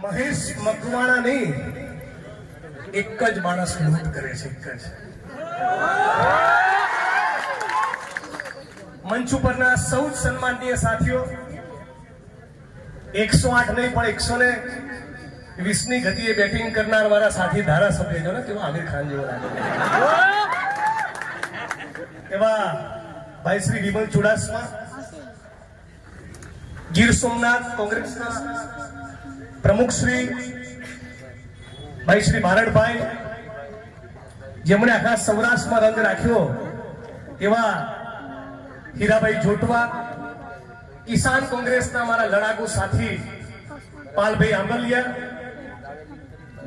મહેશ મકવાણા નહીં, એક જ માણસ લૂંટ કરે છે, એક જ. મંચ ઉપરના સૌ સન્માનનીય સાથીઓ, 108 નહીં પણ 120 ની ગતિએ બેટિંગ કરનાર મારા સાથી ધારાસભ્ય જો ને કેવો આમિર ખાન જેવો લાગે એવા ભાઈ શ્રી વિમલ ચુડાસમા, ગીર સોમનાથ કોંગ્રેસના પ્રમુખ શ્રી ભાઈ શ્રી બારડભાઈ, જેમણે આખા સૌરાષ્ટ્રમાં રંગ રાખ્યો એવા હીરાભાઈ જોટવા, કિસાન કોંગ્રેસના મારા લડાકુ સાથી પાલભાઈ આંબલિયા,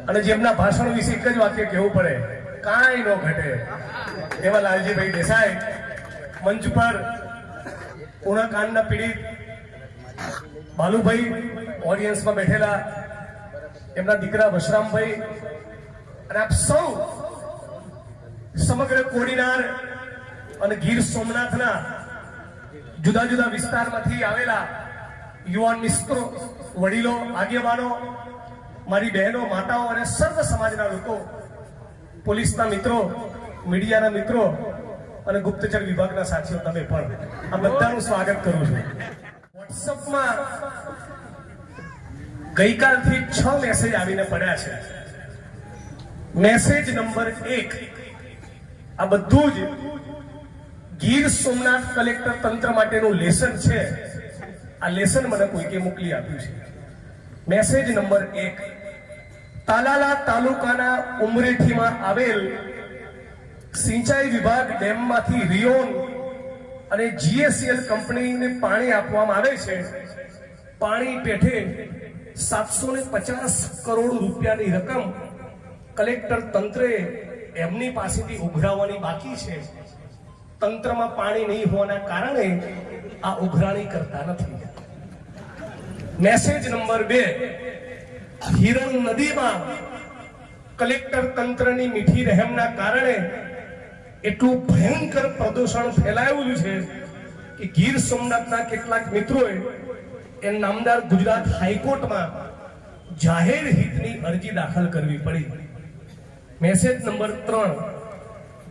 અને જેમના ભાષણ વિશે એક જ વાક્ય કહેવું પડે, કાંઈ ન ઘટે એવા લાલજીભાઈ દેસાઈ. મંચ પર પૂર્ણ કાંડના પીડિત બાલુભાઈ, ઓડિયન્સમાં બેઠેલા એમના દીકરા વશરામભાઈ, અને આપ સૌ સમગ્ર કોડીનાર અને ગીર સોમનાથના જુદા જુદા વિસ્તારમાંથી આવેલા યુવાન મિત્રો, વડીલો, આગેવાનો, મારી બહેનો, માતાઓ અને સર્વ સમાજના લોકો, પોલીસના મિત્રો, મીડિયાના મિત્રો અને ગુપ્તચર વિભાગના સાથીઓ, તમે પણ આ બધાનું સ્વાગત કરું છું. વોટ્સઅપમાં ગઈકાલથી 6 મેસેજ આવીને પડ્યા છે. મેસેજ નંબર 1, આ બધું જ ગીર સોમનાથ કલેક્ટર તંત્ર માટેનું લેસન છે. આ લેસન મને કોઈકે મોકલી આપ્યું છે. મેસેજ નંબર 1, તાલાલા તાલુકાના ઉમરેઠીમાં આવેલ સિંચાઈ વિભાગ ડેમમાંથી રિયોન અને જીએસસીએલ કંપનીને પાણી આપવામાં આવે છે. પાણી પેઠે 750 કરોડ રૂપિયાની રકમ કલેક્ટર તંત્રે એમની પાસેથી ઉઘરાવવાની બાકી છે. તંત્રમાં પાણી નહીં હોવાના કારણે આ ઉઘરાણી કરતા નથી. મેસેજ નંબર 2, હિરણ નદીમાં કલેક્ટર તંત્રની મીઠી રહેમના કારણે એટલું ભયંકર પ્રદૂષણ ફેલાયું છે કે ગીર સોમનાથના કેટલાક મિત્રોએ એ નામદાર ગુજરાત હાઈકોર્ટમાં જાહેર હિતની અરજી દાખલ કરવી પડી. મેસેજ નંબર 3,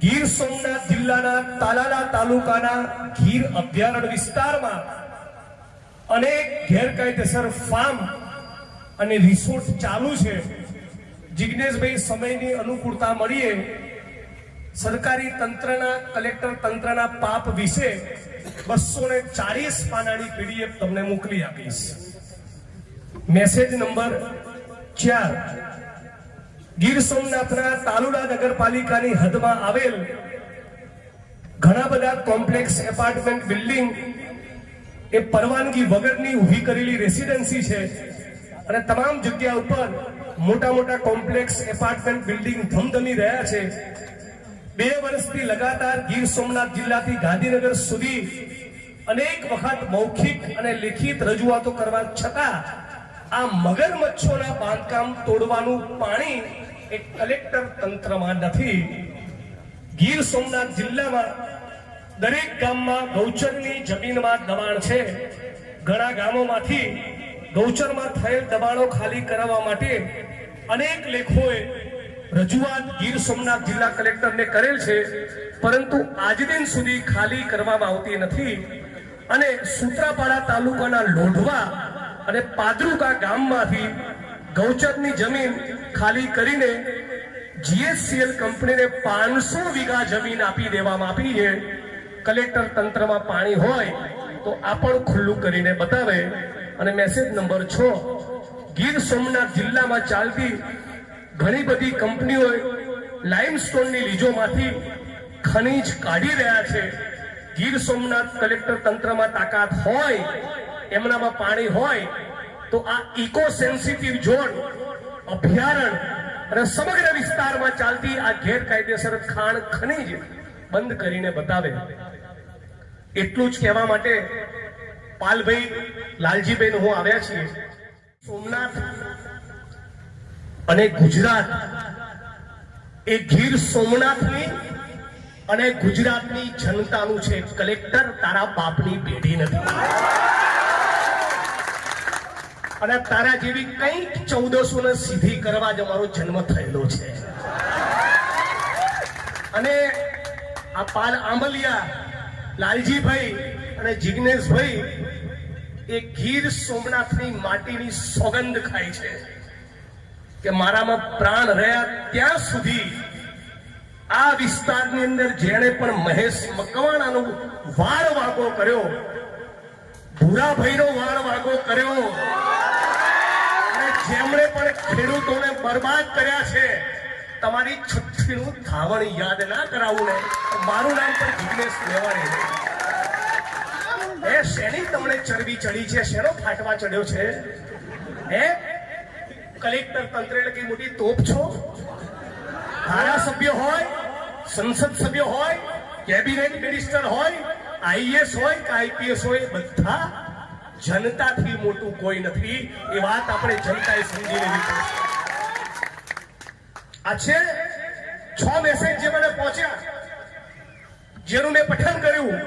ગીર સોમનાથ જિલ્લાના તાલાલા તાલુકાના ગીર અભયારણ્ય વિસ્તારમાં અનેક ગેરકાયદેસર ફાર્મ અને રિસોર્ટ ચાલુ છે. જિગ્નેશભાઈ, સમયની અનુકૂળતા મળીએ સરકારી તંત્રના, કલેક્ટર તંત્રના પાપ વિશે 240 પાનાની પીડીએફ તમને મોકલી આપીશ. મેસેજ નંબર 4, ગીર સોમનાથના તાલુલા નગરપાલિકાની હદમાં આવેલ ઘણા બધા કોમ્પ્લેક્સ એપાર્ટમેન્ટ બિલ્ડિંગ એ પરવાનગી વગરની ઊભી કરેલી રેસિડેન્સી છે, અને તમામ જગ્યા ઉપર મોટા મોટા કોમ્પ્લેક્સ એપાર્ટમેન્ટ બિલ્ડિંગ ધમધમી રહ્યા છે. 2 વર્ષથી લગાતાર ગીર સોમનાથ જિલ્લાથી ગાંધીનગર સુધી અનેક વખત મૌખિક અને લેખિત રજૂઆતો કરવા છતાં આ મગરમચ્છોના બાંધકામ તોડવાનું પાણી એ કલેક્ટર તંત્રમાં નથી. ગીર સોમનાથ જિલ્લામાં દરેક ગામમાં ગૌચરની જમીનમાં દબાણ છે. ઘણા ગામોમાંથી ગૌચરમાં થયેલ દબાણો ખાલી કરાવવા માટે અનેક લેખોએ રજૂઆત ગીર સોમનાથ જિલ્લા કલેક્ટરને કરેલ છે, પરંતુ આજ દિન સુધી ખાલી કરવામાં આવતી નથી. અને સૂત્રાપાડા તાલુકાના લોઢવા અને પાદરુકા ગામમાંથી ગૌચરની જમીન ખાલી કરીને જીએસસીએલ કંપનીને 500 વીઘા જમીન આપી દેવામાં આવી છે. કલેક્ટર તંત્રમાં પાણી હોય તો આ પણ ખુલ્લું કરીને બતાવે. અને મેસેજ નંબર 6, ગીર સોમનાથ જિલ્લામાં ચાલતી ઘણી બધી કંપનીઓ લાઇમસ્ટોનની લીજોમાંથી ખનીજ કાઢી રહ્યા છે. ગીર સોમનાથ કલેક્ટર તંત્રમાં તાકાત હોય, એમનામાં પાણી હોય તો આ ઇકો સેન્સિટિવ ઝોન, અભયારણ્ય અને સમગ્ર વિસ્તારમાં ચાલતી આ ગેરકાયદેસર ખાણ ખનીજ બંધ કરીને બતાવે. એટલું જ કહેવા માટે પાલભાઈ, લાલજીભાઈ હું આવ્યા છીએ. સોમનાથ અને ગુજરાત એ ગીર સોમનાથની અને ગુજરાતની જનતાનું છે. કલેક્ટર તારા બાપની પેઢી નથી. અને તારા જેવી કંઈક 1400 ને સીધી કરવા જ અમારો જન્મ થયેલો છે. અને આ પાલ આંબલિયા, લાલજીભાઈ અને જિગ્નેશભાઈ એ ગીર સોમનાથની માટીની સોગંદ ખાય છે કે મારામાં પ્રાણ રહ્યા ત્યાં સુધી આ વિસ્તારની અંદર જેણે પણ મહેશ મકવાણાનો વાળ વાગો કર્યો, ભૂરાભાઈનો વાળ વાગો કર્યો, અને જેમણે પણ ખેડૂતોને બરબાદ કર્યા છે, તમારી છઠ્ઠીનું ધાવણ યાદ ના કરાવું ને, મારું નામ પણ જિગ્નેશ મેવાણી. એ શેની તમને ચરબી ચડી છે? શેનો ફાટવા ચડ્યો છે? હે કલેક્ટર તંત્ર એટલે કઈ મોટી તોપ છો? ધારાસભ્ય હોય, સંસદ સભ્ય હોય, કેબિનેટ મિનિસ્ટર હોય, આઈએસ હોય કે આઈપીએસ હોય, બધા જનતાથી મોટું કોઈ નથી. એ વાત આપણે જનતાએ સમજી લેવી પડશે. આ છે 6 મેસેજ જે મને પહોંચ્યા, જેનું મેં પઠન કર્યું,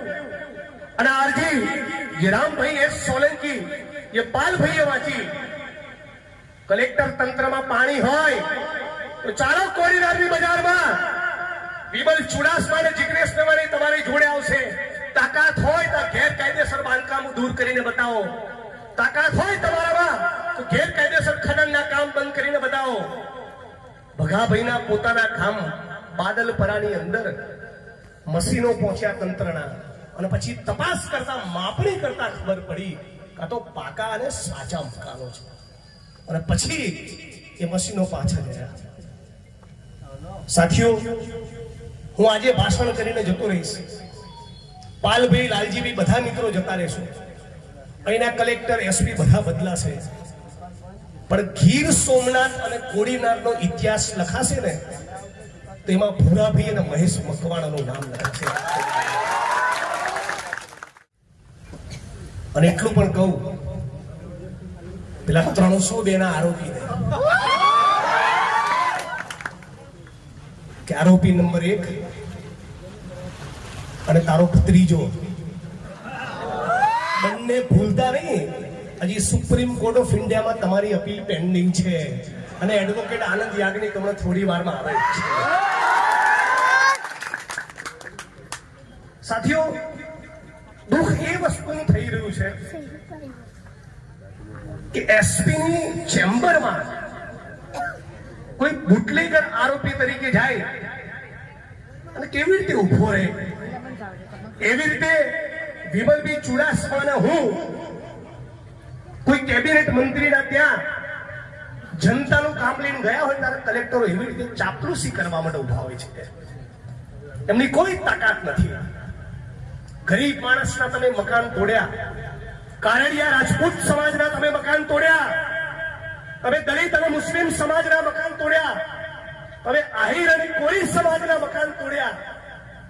અને આરજી જયરામભાઈ એસ સોલંકી એ પાલભાઈએ વાંચી. કલેક્ટર તંત્રમાં પાણી હોય તો ચાલો કોરીનારની બજારમાં વિમલ ચુડાસમા અને જિગ્નેશ મેવાણી તમારી જોડે આવશે. તાકાત હોય તો ગેરકાયદેસર બાંધકામ દૂર કરીને બતાવો. તાકાત હોય તમારામાં તો ગેરકાયદેસર ખનનના કામ બંધ કરીને બતાવો. ભગાભાઈના પોતાના ગામ બાદલપરાની અંદર મશીનો પહોંચ્યા તંત્રના, અને પછી તપાસ કરતા, માપણી કરતા ખબર પડી કાં તો પાકા અને સાચા મકાનો છે, અને પછી એ મશીનો પાછા ગયા. સાથીઓ, હું આજે ભાષણ કરીને જતો રહીશ. પાલભાઈ, લાલજીભાઈ બધા મિત્રો જતા રહેશું. અહીંના કલેક્ટર, એસપી બધા બદલાશે, પણ ગીર સોમનાથ અને કોડીનારનો ઇતિહાસ લખાશે ને, તેમાં ભૂરાભાઈ અને મહેશ મકવાણાનું નામ લખાશે. અને એટલું પણ કહું, પેલા 302 ના આરોપીને કે આરોપી નંબર 1 અને તારો ભત્રીજો બંને ભૂલતા નહીં. હજી સુપ્રીમ કોર્ટ ઓફ ઇન્ડિયામાં તમારી અપીલ પેન્ડિંગ છે, અને એડવોકેટ આનંદ યાજ્ઞિક તમને થોડી વારમાં આવે છે. સાથીઓ, દુઃખ એ વસ્તુનું થઈ રહ્યું છે કે એસપીની ચેમ્બરમાં કોઈ બુટલેગર આરોપી તરીકે જાય અને કેવી રીતે ઉભો રહે, એવી રીતે વિમલભાઈ ચુડાસમાના હું કોઈ કેબિનેટ મંત્રીના ત્યાં જનતાનું કામ લઈને ગયા હોય ત્યારે કલેક્ટરો એવી રીતે ચાપલુસી કરવા માટે ઉભા હોય છે. એમની કોઈ તાકાત નથી. ગરીબ માણસના તમે મકાન તોડ્યા, કારડિયા રાજપૂત સમાજના તમે મકાન તોડ્યા, તમે દલિત અને મુસ્લિમ સમાજના મકાન તોડ્યા, તમે આહિર અને કોળી સમાજના મકાન તોડ્યા.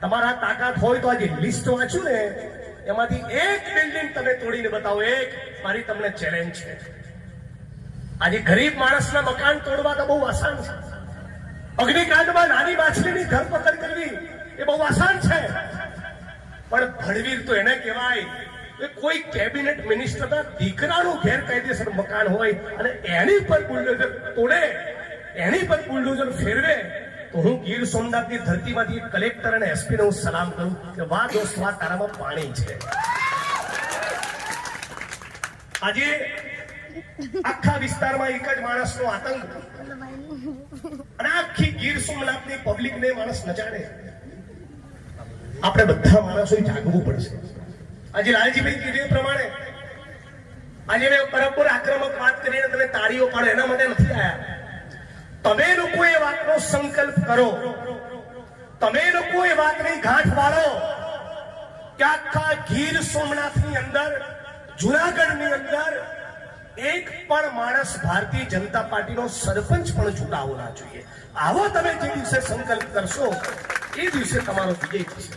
તમારા તાકાત હોય તો આજે લિસ્ટ વાંચ્યું ને, એમાંથી એક બિલ્ડિંગ તમે તોડીને બતાવો. એક મારી તમને ચેલેન્જ છે. આજે ગરીબ માણસના મકાન તોડવા તો બહુ આસાન છે. અગ્નિકાંડમાં નાની માછલીની ધરપકડ કરવી એ બહુ આસાન છે, પણ ભડવીર તો એને કહેવાય કોઈ કેબિનેટ મિનિસ્ટરના દીકરાનું ગેરકાયદેસર મકાન હોય અને એની પર બુલડોઝર તોડે, એની પર બુલડોઝર ફેરવે, તો હું ગીર સોમનાથની ધરતીમાંથી કલેક્ટર અને એસપી ને હું સલામ કરું કે વાહ દોસ્ત, વાહ, તારામાં પાણી છે. આજે આખા વિસ્તારમાં એક જ માણસનો આતંક, અને આખી ગીર સોમનાથની પબ્લિકને માણસ નચાડે. આપણે બધા માણસોએ જાગવું પડશે. આજે લાલજીભાઈ કીધું એ પ્રમાણે આજે મેં બરાબર આક્રમક વાત કરીને તમે તાળીઓ પાડો એના માટે નથી આવ્યા. તમે લોકો એ વાતનો સંકલ્પ કરો, તમે લોકો એ વાતની ગાંઠ વાળો કે આખા ગીર સોમનાથની અંદર, જુનાગઢની અંદર એક પણ માણસ ભારતીય જનતા પાર્ટીનો સરપંચ પણ ચૂંટાવો ના જોઈએ. આવો તમે જે દિવસે સંકલ્પ કરશો એ દિવસે તમારો વિજય થશે.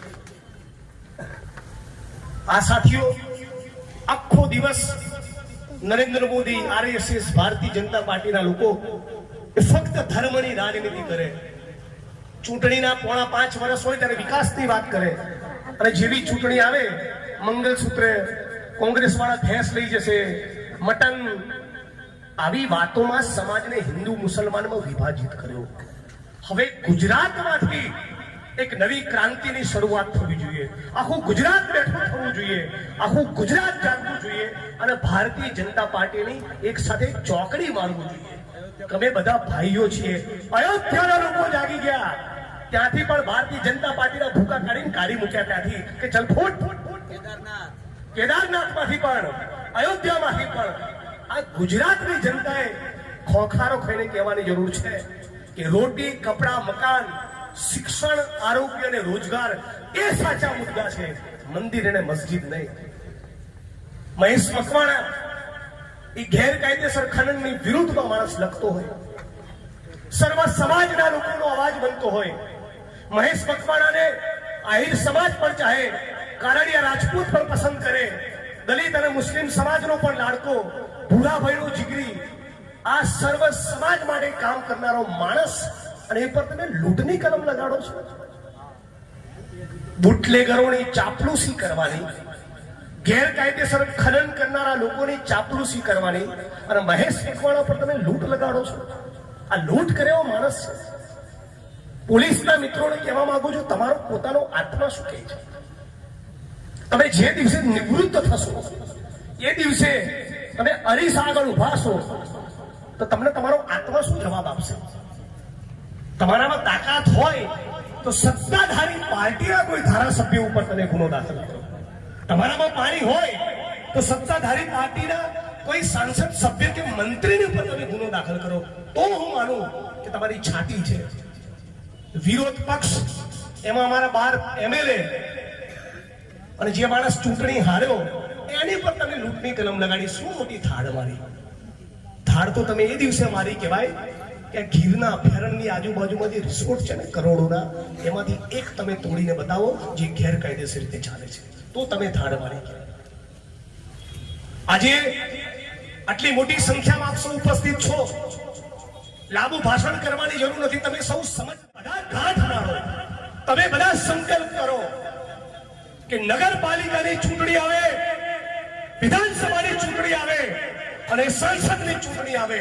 આ સાથીઓ, આખો દિવસ નરેન્દ્ર મોદી, આરએસએસ, ભારતીય જનતા પાર્ટીના લોકો એ ફક્ત ધર્મની રાજનીતિ કરે. ચૂંટણીના 4.5 વર્ષ હોય ત્યારે વિકાસની વાત કરે, અને જેવી ચૂંટણી આવે મંગલસૂત્ર કોંગ્રેસ વાળા ભેંસ લઈ જશે, મટન આવી વાતોમાં સમાજને હિન્દુ મુસલમાનમાં વિભાજિત કર્યો. હવે ગુજરાતમાંથી એક નવી ક્રાંતિની શરૂઆત થવી જોઈએ. આખું ગુજરાત બેઠું થવું જોઈએ, આખું ગુજરાત જાગવું જોઈએ અને ભારતીય જનતા પાર્ટીની એક સાથે ચોકડી મારવું જોઈએ. અમે બધા ભાઈઓ છીએ. અયોધ્યાના લોકો જાગી ગયા, ત્યાંથી પણ ભારતીય જનતા પાર્ટીના ભૂકા કાઢી મૂક્યા ત્યાંથી કે ચલ ફૂટ. કેદારનાથમાંથી પણ, અયોધ્યામાંથી પણ આ ગુજરાતની જનતાએ ખોખારો ખાઈને કહેવાની જરૂર છે કે રોટી, કપડા, મકાન, શિક્ષણ, આરોગ્ય અને રોજગાર એ સાચા મુદ્દા છે, મંદિર અને મસ્જિદ નહીં. મહેશ મકવાણા એ ગેરકાયદેસર ખનનની વિરુદ્ધમાં માણસ લખતો હોય, સર્વ સમાજના લોકોનો અવાજ બનતો હોય. મહેશ મકવાણાને આહિર સમાજ પણ ચાહે, કારડિયા રાજપૂત પણ પસંદ કરે, દલિત અને મુસ્લિમ સમાજનો પણ લાડકો, ભૂરાભાઈનો જીગરી, આ સર્વ સમાજ માટે કામ કરનારો માણસ, અને એ પર તમે લૂંટની કલમ લગાડો છો. બુટલેગરોની ચાપલુસી કરવાની, ગેરકાયદેસર ખનન કરનારા લોકોની ચાપલુસી કરવાની, અને મહેશ મકવાણા પર તમે લૂંટ લગાડો છો. આ લૂંટ કર્યો માણસ છે. પોલીસના મિત્રોને કહેવા માંગુ છું, તમારો પોતાનો આત્મા શું કહે છે? તમે જે દિવસે નિવૃત્ત થશો એ દિવસે તમે અરીસા આગળ ઉભા છો તો તમને તમારો આત્મા શું જવાબ આપશે? તમારામાં તાકાત હોય તો સત્તાધારી પાર્ટીના કોઈ ધારાસભ્ય ઉપર તમે ગુનો દાખલ કરો. તમારામાં પાણી હોય તો સત્તાધારી પાર્ટીના કોઈ સાંસદ, સભ્ય કે મંત્રીની ઉપર તમે ગુનો દાખલ કરો. તો હું માનું કે તમારી છાતી છે. વિરોધ પક્ષ, એમાં અમારા 12 MLA અને જે માણસ ચૂંટણી હાર્યો એની પર તમે લૂંટની કલમ લગાડી. શું મોટી થાળ મારી? થાળ તો તમે એ દિવસે મારી કહેવાય કે ગીરના અભયારણ્યની આજુબાજુમાં જે રિસોર્ટ છે ને કરોડોના, એમાંથી એક તમે તોડીને બતાવો જે ગેરકાયદેસર રીતે ચાલે છે, તો તમે થાળ મારી કહેવાય. આજે આટલી મોટી સંખ્યામાં આપ સૌ ઉપસ્થિત છો. લાંબુ ભાષણ કરવાની જરૂર નથી. તમે સૌ સમજ, બધા ગાંઠ મારો, તમે બધા સંકલ્પ કરો કે નગરપાલિકાની ચૂંટણી આવે, વિધાનસભાની ચૂંટણી આવે અને સંસદની ચૂંટણી આવે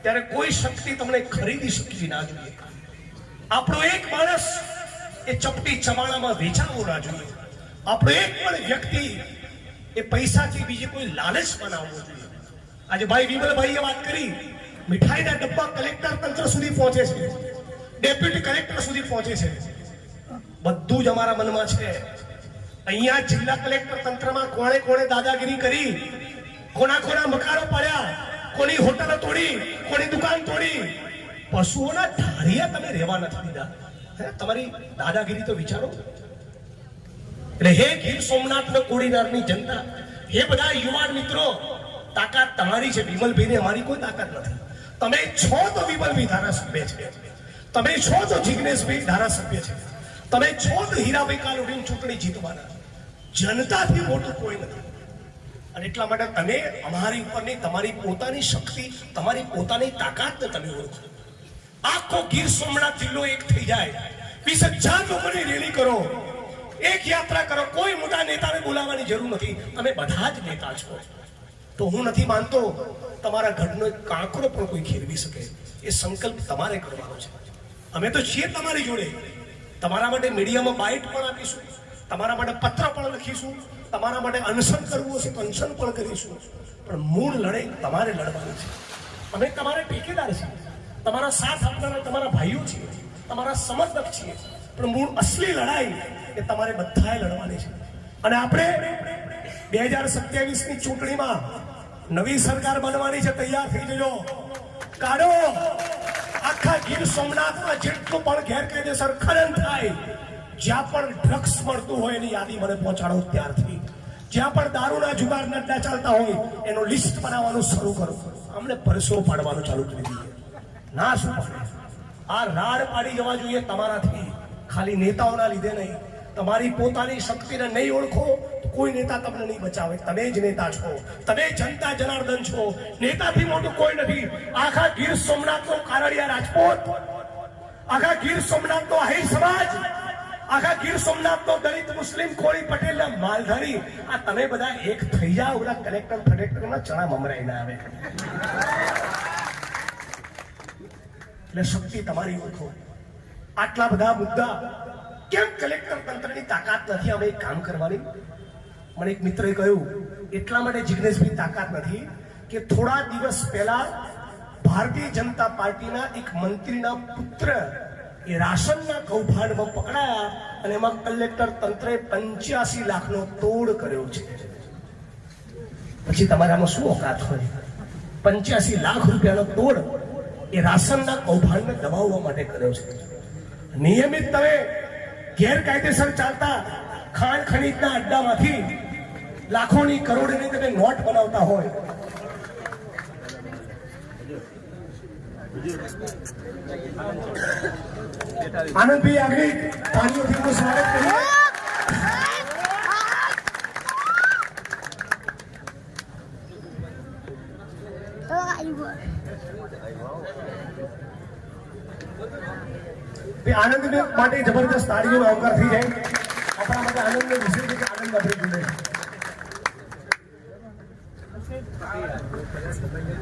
ત્યારે કોઈ શક્તિ તમને ખરીદી શકવી ના જોઈએ. આપણો એક માણસ એ ચપટી ચમાણામાં વેચાવો ના જોઈએ. આપણો એક પણ વ્યક્તિ એ પૈસાથી બીજી કોઈ લાલચ બનાવવો જોઈએ. આજે ભાઈ વિમલભાઈએ વાત કરી, મીઠાઈના ડબ્બા કલેક્ટર તંત્ર સુધી પહોંચે છે, ડેપ્યુટી કલેક્ટર સુધી પહોંચે છે. બધું જ અમારા મનમાં છે. અહીંયા જિલ્લા કલેક્ટર તંત્રમાં કોણે કોણે દાદાગીરી કરી, કોના મકાનો પાડ્યા, કોની હોટલો તોડી, કોની દુકાન તોડી, પશુઓના ઢાળિયા તમે રહેવા નથી દીધા. તમારી દાદાગીરી તો વિચારો. એટલે હે ગીર સોમનાથ કોડીનારની જનતા, હે બધા યુવાન મિત્રો, તાકાત તમારી છે. વિમલભાઈને અમારી કોઈ તાકાત નથી. તમે છો તો વિમલભાઈ ધારાસભ્ય છે, તમે છો તો જિગ્નેશભાઈ ધારાસભ્ય છે, તમે છો તો હીરાભાઈ કાલોડીની ચૂંટણી જીતવાના. જનતાથી મોટું કોઈ નથી. અને એટલા માટે તમે અમારી ઉપરની તમારી પોતાની શક્તિ, તમારી પોતાની તાકાતને તમે ઓળખો. આખો ગીર સોમનાથ જિલ્લો એક થઈ જાય, 20,000 લોકોની રેલી કરો, એક યાત્રા કરો. કોઈ મોટા નેતાને બોલાવવાની જરૂર નથી. તમે બધા જ નેતા છો. તો હું નથી માનતો તમારા ઘરનો કાંકરો પણ કોઈ ખેરવી શકે. એ સંકલ્પ તમારે કરવાનો છે. અમે તો છીએ તમારી જોડે. તમારા માટે મીડિયામાં બાઇટ પણ આપીશું, તમારા માટે પત્ર પણ લખીશું, તમારા માટે અનશન કરવું હશે તો અનશન પણ કરીશું. પણ મૂળ લડાઈ તમારે લડવાની છે. અમે તમારે ટેકેદાર છીએ, તમારા સાથ આપનારા તમારા ભાઈઓ છીએ, તમારા સમર્થક છીએ. પણ મૂળ અસલી લડાઈ એ તમારે બધાએ લડવાની છે. અને આપણે 2027ની ચૂંટણીમાં નવી સરકાર બનવાની છે. તૈયાર થઈ જજો. કાઢો આખા ગીર સોમનાથમાં જેટલું પણ ગેરકાયદેસર ખનન થાય, જ્યાં પણ ડ્રગ્સ મળતું હોય એની યાદી મને પહોંચાડો ત્યારથી. જ્યાં પણ દારૂના જુગારના અડ્ડા ચાલતા હોય એનો લિસ્ટ બનાવવાનું શરૂ કરો. અમને પરસો પાડવાનું ચાલુ કરી દઈએ. ના શું પાડે? આ રાડ પાડી જવા જોઈએ તમારાથી, ખાલી નેતાઓના લીધે નહીં. તમારી પોતાની શક્તિને નહીં ઓળખો તો કોઈ નેતા તમને નહીં બચાવે. તમે જ નેતા છો, તમે જનતા જનાર્દન છો. નેતાથી મોટું કોઈ નથી. આખા ગીર સોમનાથનો કારડિયા રાજપૂત, આખા ગીર સોમનાથનો આહિર સમાજ, આખા ગીર સોમનાથનો દલિત, મુસ્લિમ, કોળી, પટેલ, માલધારી, આ તમે બધા એક થઈ જાઓ. ઓલા કલેક્ટર ફલેક્ટરના ચણા મમરાઈ ના આવે. એટલે શક્તિ તમારી ઓળખો. આટલા બધા મુદ્દા કેમ કલેક્ટર તંત્રની તાકાત નથી અમે એક કામ કરવાની? મને એક મિત્રએ કહ્યું એટલા માટે જિગ્નેશભાઈ તાકાત નથી કે થોડા દિવસ પહેલા ભારતીય જનતા પાર્ટીના એક મંત્રીના પુત્ર એ રાશનના કૌભાંડમાં પકડાયા અને એમાં કલેક્ટર તંત્રે 85 લાખનો તોડ કર્યો છે. પછી તમારામાં શું ઓકાત હોય? 85 લાખ રૂપિયાનો તોડ એ રાશનના કૌભાંડને દબાવવા માટે કર્યો છે. નિયમિત તમે ગેરકાયદેસર ચાલતા ખાણ ખનીજના અડ્ડામાંથી લાખોની કરોડની તમે નોટ બનાવતા હોય. આનંદભાઈ આગળ તાળીઓથી એનું સ્વાગત કરીએ. આનંદ માટે જબરદસ્ત તાળીઓનો આવકાર થઈ જાય. આપણા માટે આનંદનો વિષય છે કે આનંદ આપણે જોડે.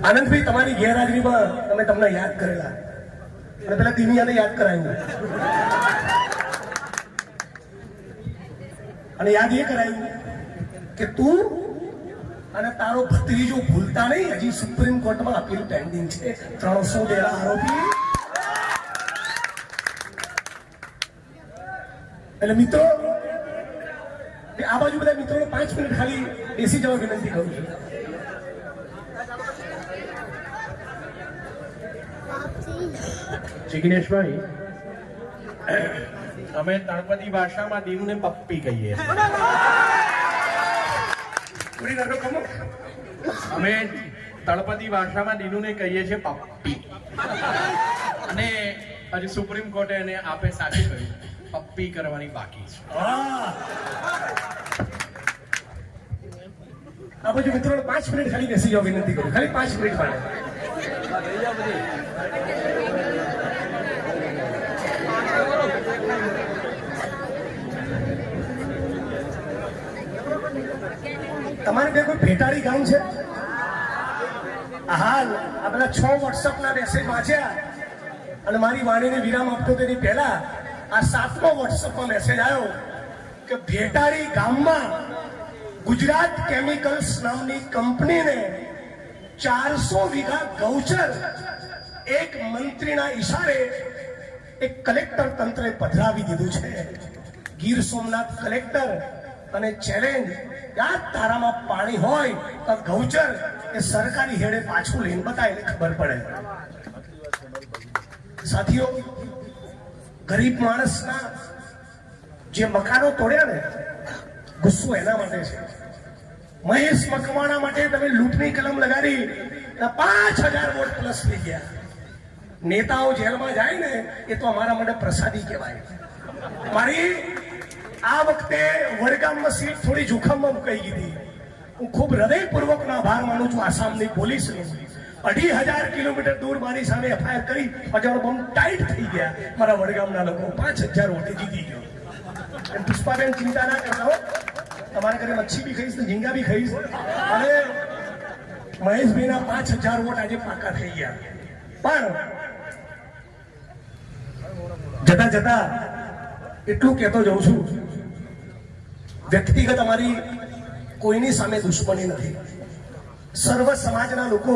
આનંદભાઈ તમારી ગેરહાજરીમાં તમે તમને યાદ કરેલા અને પેલા દિનિયાને યાદ કરાયું અને યાદ એ કરાયું કે તું અને તારો ભત્રીજો ભૂલતા નહીં, હજી સુપ્રીમ કોર્ટમાં અપીલ પેન્ડિંગ છે. 300 ડેરા આરોપી. એટલે મિત્રો આ બાજુ બધા મિત્રોને 5 મિનિટ ખાલી બેસી જવા વિનંતી કરું છું. જિગ્નેશભાઈ, અમે તળપદી ભાષામાં દીનુને પપ્પી કહીએ. અમે તળપદી ભાષામાં દીનુને કહીએ છીએ પપ્પી. અને હજી સુપ્રીમ કોર્ટે એને આપે સાચું કહ્યું, પપ્પી કરવાની બાકી છે. આ બાજુ મિત્રોને 5 મિનિટ ખાલી બેસી જવા વિનંતી કરું. ખાલી 5 મિનિટ માટે. તમારે ત્યાં કોઈ ભેટાળી ગામ છે? હાલ આ બધા 6 વોટ્સઅપના મેસેજ વાંચ્યા અને મારી વાણીને વિરામ આપતો તેની પહેલા આ 7મો વોટ્સઅપમાં મેસેજ આવ્યો કે ભેટાળી ગામમાં ગુજરાત કેમિકલ્સ નામની કંપનીને 400 વીઘા ગૌચર એક મંત્રીના ઈશારે એક કલેક્ટર તંત્રે પધરાવી દીધું છે. ગીર સોમનાથ કલેક્ટર અને ચેલેન્જ, યાદ તારામાં પાણી હોય તો ગૌચર એ સરકારી હેડે પાછું લઈને બતાવે ખબર પડે. સાથીઓ, ગરીબ માણસના જે મકાનો તોડ્યા ને, ગુસ્સો એના માટે છે. મહેશ મકવાણા માટે તમે લૂંટની કલમ લગાડી 5000 વોટ પ્લસ થઈ ગયા. નેતાઓ જેલમાં જાય ને એ તો અમારા માટે પ્રસાદી કહેવાય. મારી આ વખતે વડગામમાં સીટ થોડી જોખમમાં મુકાઈ ગઈ. હું ખૂબ હૃદયપૂર્વકનો આભાર માનું છું આસામની પોલીસનો. 2500 કિલોમીટર દૂર મારી સામે એફઆઈઆર કરી હજારો બમ ટાઈટ થઈ ગયા. મારા વડગામના લોકો 5000 વોટે જીતી ગયો. પુષ્પાબેન ચિંતા ના કરતા હો, તમારા ઘરે મચ્છી બી ખાઈશ ને ઝીંગા બી ખાઈશ. અને મહેશભાઈના 5000 વોટ આજે પાકા થઈ ગયા. પણ જતા જતા એટલું કહેતો જઉં છું, વ્યક્તિગત અમારી કોઈની સામે દુશ્મની નથી. સર્વ સમાજના લોકો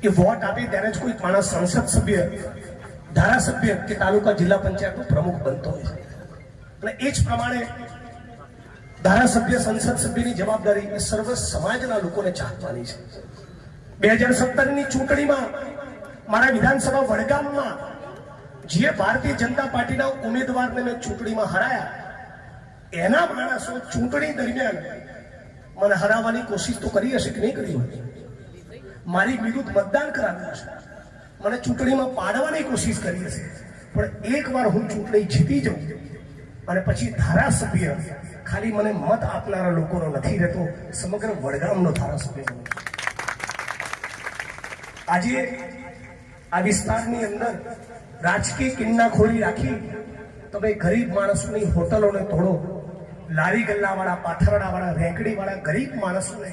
એ વોટ આપે ત્યારે જ કોઈ માણસ સંસદ સભ્ય, ધારાસભ્ય કે તાલુકા જિલ્લા પંચાયતનો પ્રમુખ બનતો હોય છે. અને એ જ પ્રમાણે ધારાસભ્ય, સંસદ સભ્યની જવાબદારી એ સર્વ સમાજના લોકોને ચાહવાની છે. 2017ની ચૂંટણીમાં મારા વિધાનસભા વડગામમાં જે ભારતીય જનતા પાર્ટીના ઉમેદવારને મેં ચૂંટણીમાં હરાયા, એના માણસો ચૂંટણી દરમિયાન મને હરાવવાની કોશિશ તો કરી હશે કે નહીં કરી હોય? મારી વિરુદ્ધ મતદાન કરાવ્યું હશે, મને ચૂંટણીમાં પાડવાની કોશિશ કરી હશે. પણ એકવાર હું ચૂંટણી જીતી જાઉં અને પછી ધારાસભ્ય ખાલી મને મત આપનારા લોકોનો નથી રહેતો, સમગ્ર વડગામનો ધારાસભ્ય બનું છું. આજે આ વિસ્તારની અંદર રાજકીય કિન્નાખોરી રાખી તમે ગરીબ માણસોની હોટલોને તોડો, લારી ગલ્લાવાળા, પાથરડાવાળા, રેંકડીવાળા ગરીબ માણસોને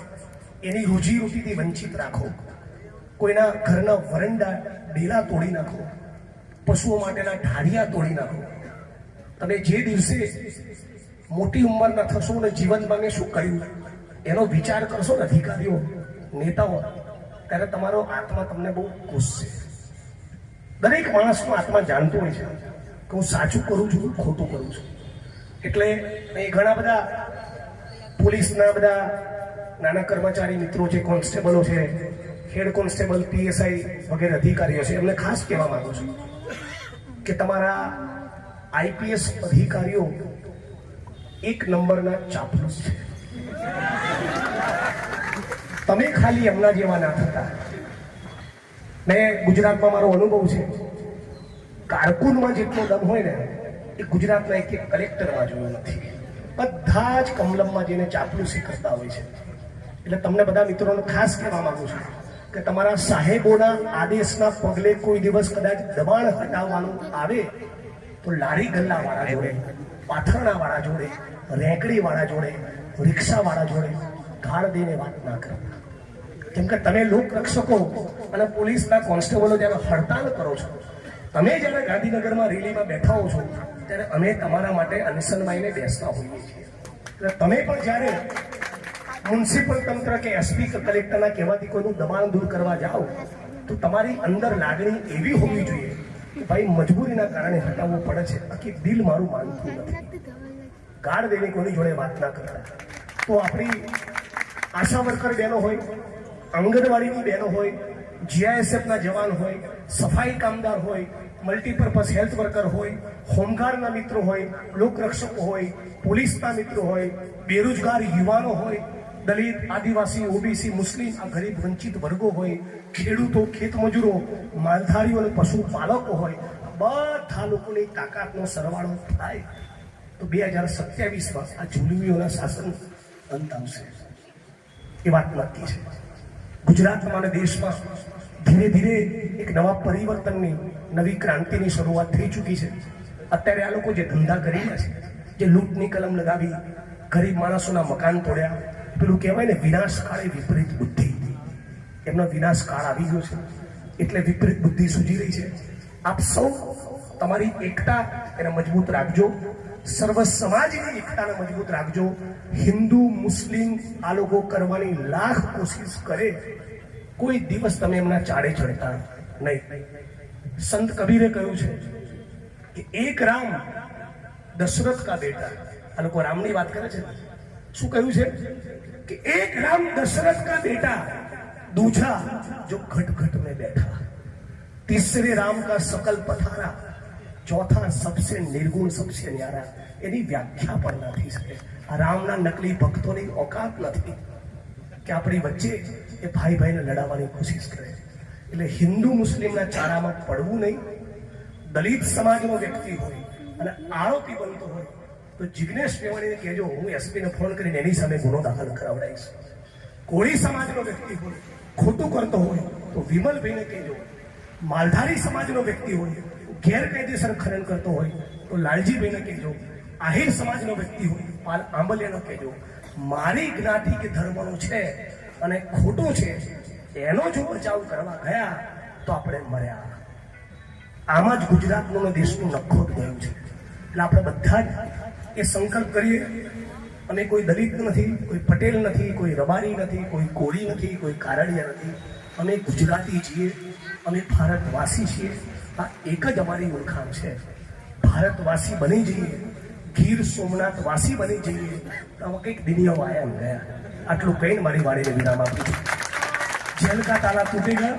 એની રોજીરોટીથી વંચિત રાખો. કોઈના ઘરના વરંડા ડેલા તોડી નાખો, પશુઓ માટેના ઢાળિયા તોડી નાખો. તમે જે દિવસે મોટી ઉંમરના થશો ને જીવનમાં મેં શું કર્યું એનો વિચાર કરશો ને અધિકારીઓ, નેતાઓ, ત્યારે તમારો આત્મા તમને બહુ ગુસ્સે. દરેક માણસનો આત્મા જાણતો હોય છે કે હું સાચું કરું છું, ખોટું કરું છું. એટલે અહીં ઘણા બધા પોલીસના બધા નાના કર્મચારી મિત્રો છે, કોન્સ્ટેબલો છે, હેડ કોન્સ્ટેબલ, PSI વગેરે અધિકારીઓ છે, એમને ખાસ કહેવા માંગુ છું કે તમારા IPS અધિકારીઓ એક નંબરના ચાપલુસ છે. તમે ખાલી એમના જેવા ના થતા. મેં ગુજરાતમાં મારો અનુભવ છે, કારકુનમાં જેટલો દમ હોય ને એ ગુજરાતના એક કલેક્ટરમાં જોયું નથી. બધા જ કમલમમાં જઈને ચાપલુસી કરતા હોય છે. એટલે તમને બધા મિત્રોને ખાસ કહેવા માંગુ છું કે તમારા સાહેબોના આદેશના પગલે કોઈ દિવસ કદાચ દબાણ હટાવવાનું આવે તો લારી ગલ્લાવાળા જોડે, પાથરણાવાળા જોડે, રેકડીવાળા જોડે, રિક્ષાવાળા જોડે ગાળ દઈને વાત ના કરો. કેમ કે તમે લોકરક્ષકો અને પોલીસના કોન્સ્ટેબલો જ્યારે હડતાલ કરો છો, તમે જ્યારે ગાંધીનગરમાં રેલીમાં બેઠા હો છો, ત્યારે અમે તમારા માટે અનશનમાંને બેસતા હોઈએ છીએ. એટલે તમે પણ જ્યારે મ્યુનિસિપલ તંત્ર કે SP કે કલેક્ટરના કહેવાથી કોઈનું દબાણ દૂર કરવા જાઓ તો તમારી અંદર લાગણી એવી હોવી જોઈએ કે ભાઈ મજબૂરીના કારણે હટાવવું પડે છે, બાકી દિલ મારું માનતું નથી. ગાળ દઈને કોઈની જોડે વાત ના કરતા. તો આપણી આશા વર્કર બહેનો હોય, આંગણવાડીની બહેનો હોય, GISFના જવાન હોય, સફાઈ કામદાર હોય, મલ્ટીપર્પઝ હેલ્થ વર્કર હોય, હોમગાર્ડના મિત્રો હોય, લોકરક્ષકો હોય, પોલીસના મિત્રો હોય, બેરોજગાર યુવાનો હોય, દલિત, આદિવાસી, OBC, મુસ્લિમ, આ ગરીબ વંચિત વર્ગો હોય, ખેડૂતો, ખેતમજૂરો, માલધારીઓ અને પશુપાલકો હોય, બધા લોકોની તાકાતનો સરવાળો થાય તો 2027માં આ જુલમીઓના શાસન અંત આવશે. એ વાત નક્કી છે. ગુજરાતમાં અને દેશમાં ધીરે ધીરે એક નવા પરિવર્તનની, નવી ક્રાંતિની શરૂઆત થઈ ચૂકી છે. અત્યારે આ લોકો જે ધંધા કરી રહ્યા છે, જે લૂંટની કલમ લગાવી ગરીબ માણસોના મકાન તોડ્યા, પેલું કહેવાય ને વિનાશ કાળે વિપરીત બુદ્ધિ, એમનો વિનાશ કાળ આવી ગયો છે. એટલે વિપરીત બુદ્ધિ સૂજી રહી છે. આપ સૌ તમારી એકતા એને મજબૂત રાખજો, સર્વ સમાજની એકતાને મજબૂત રાખજો. હિન્દુ મુસ્લિમ આ લોકો કરવાની લાખ કોશિશ કરે, કોઈ દિવસ તમે એમના ચાડે ચડતા નહીં. સંત કબીરે કહ્યું છે કે એક રામ દશરથ કા બેટા. આ લોકો રામની વાત કરે છે. શું કહ્યું છે કે એક રામ દશરથ કા બેટા, दूजा जो घट घट में बैठा, तीसरे राम का सकल पथारा, चौथा सबसे निर्गुण सबसे न्यारा. એની વ્યાખ્યા પણ ના થઈ શકે. આ રામના નકલી ભક્તોની ઓકાત નથી કે આપણી વચ્ચે એ ભાઈ ભાઈને લડાવવાની કોશિશ કરે. એટલે હિન્દુ મુસ્લિમના ચારામાં પડવું નહીં. દલિત સમાજનો વ્યક્તિ હોય અને આરોપી બનતો હોય તો જિગ્નેશ મેવાણીને કહેજો, હું SP ને ફોન કરીને એની સામે ગુનો દાખલ કરાવડાવીશ. કોળી સમાજનો વ્યક્તિ હોય, ખોટું કરતો હોય તો વિમલભાઈને કહેજો. માલધારી સમાજનો વ્યક્તિ હોય, ગેરકાયદેસર ખનન કરતો હોય તો લાલજીભાઈને કહેજો. આહિર સમાજનો વ્યક્તિ હોય, પાલ આંબલિયાનો કહેજો. મારી જ્ઞાતિ કે ધર્મનો છે અને ખોટો છે એનો જો બચાવ કરવા ગયા તો આપણે મર્યા. આમાં જ ગુજરાતનું અને દેશનું નખોટ ગયું છે. એટલે આપણે બધા જ એ સંકલ્પ કરીએ. અમે કોઈ દલિત નથી, કોઈ પટેલ નથી, કોઈ રબારી નથી, કોઈ કોળી નથી, કોઈ કારડિયા નથી. અમે ગુજરાતી છીએ, અમે ભારતવાસી છીએ. આ એક જ અમારી ઓળખાણ છે. ભારતવાસી બની જઈએ, ગીર સોમનાથ વાસી બની જઈએ તો આમાં કંઈક દુનિયા આયા ગયા. આટલું કહીને મારી વાણીને વિરામ આપું છું. જેલ કા તાલા તૂટેગા,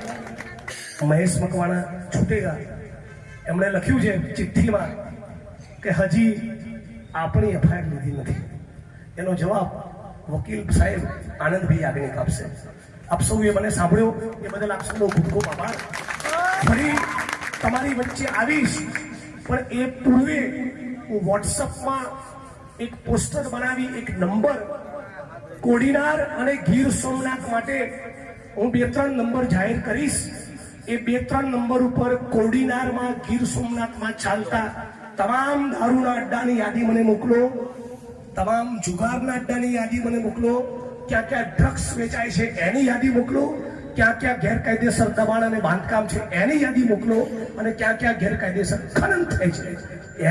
મહેશ મકવાણા છૂટેગા. એમણે લખ્યું છે ચિઠ્ઠીમાં કે હજી આપણી FIR લીધી નથી. એનો જવાબ વકીલ સાહેબ આનંદભાઈ યાજ્ઞિક આપશે. આપ સૌએ મને સાંભળ્યો એ બદલ આપ સૌનો ખૂબ ખૂબ આભાર. ફરી તમારી વચ્ચે આવીશ, પણ એ પૂર્વે હું WhatsAppમાં એક પોસ્ટર બનાવી, એક નંબર કોડીનાર અને ગીર સોમનાથ માટે હું 2-3 નંબર જાહેર કરીશ. એ 2-3 નંબર ઉપર કોડીનારમાં, ગીર સોમનાથમાં ચાલતા તમામ દારૂના અડ્ડાની યાદી મને મોકલો, તમામ જુગારના અડ્ડાની યાદી મને મોકલો, ક્યાં ક્યાં ડ્રગ્સ વેચાય છે એની યાદી મોકલો. ક્યાં ક્યાં ગેરકાયદેસર દબાણ અને બાંધકામ છે એની યાદી મોકલો, અને ક્યાં ક્યાં ગેરકાયદેસર ખનન થાય છે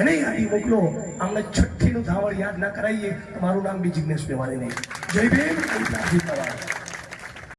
એની યાદી મોકલો. અમને છઠ્ઠીનું ધાવણ યાદ ના કરાવીએ. તમારું નામ બી જિગ્નેશ મેવાણી નહીં. જય ભીમ.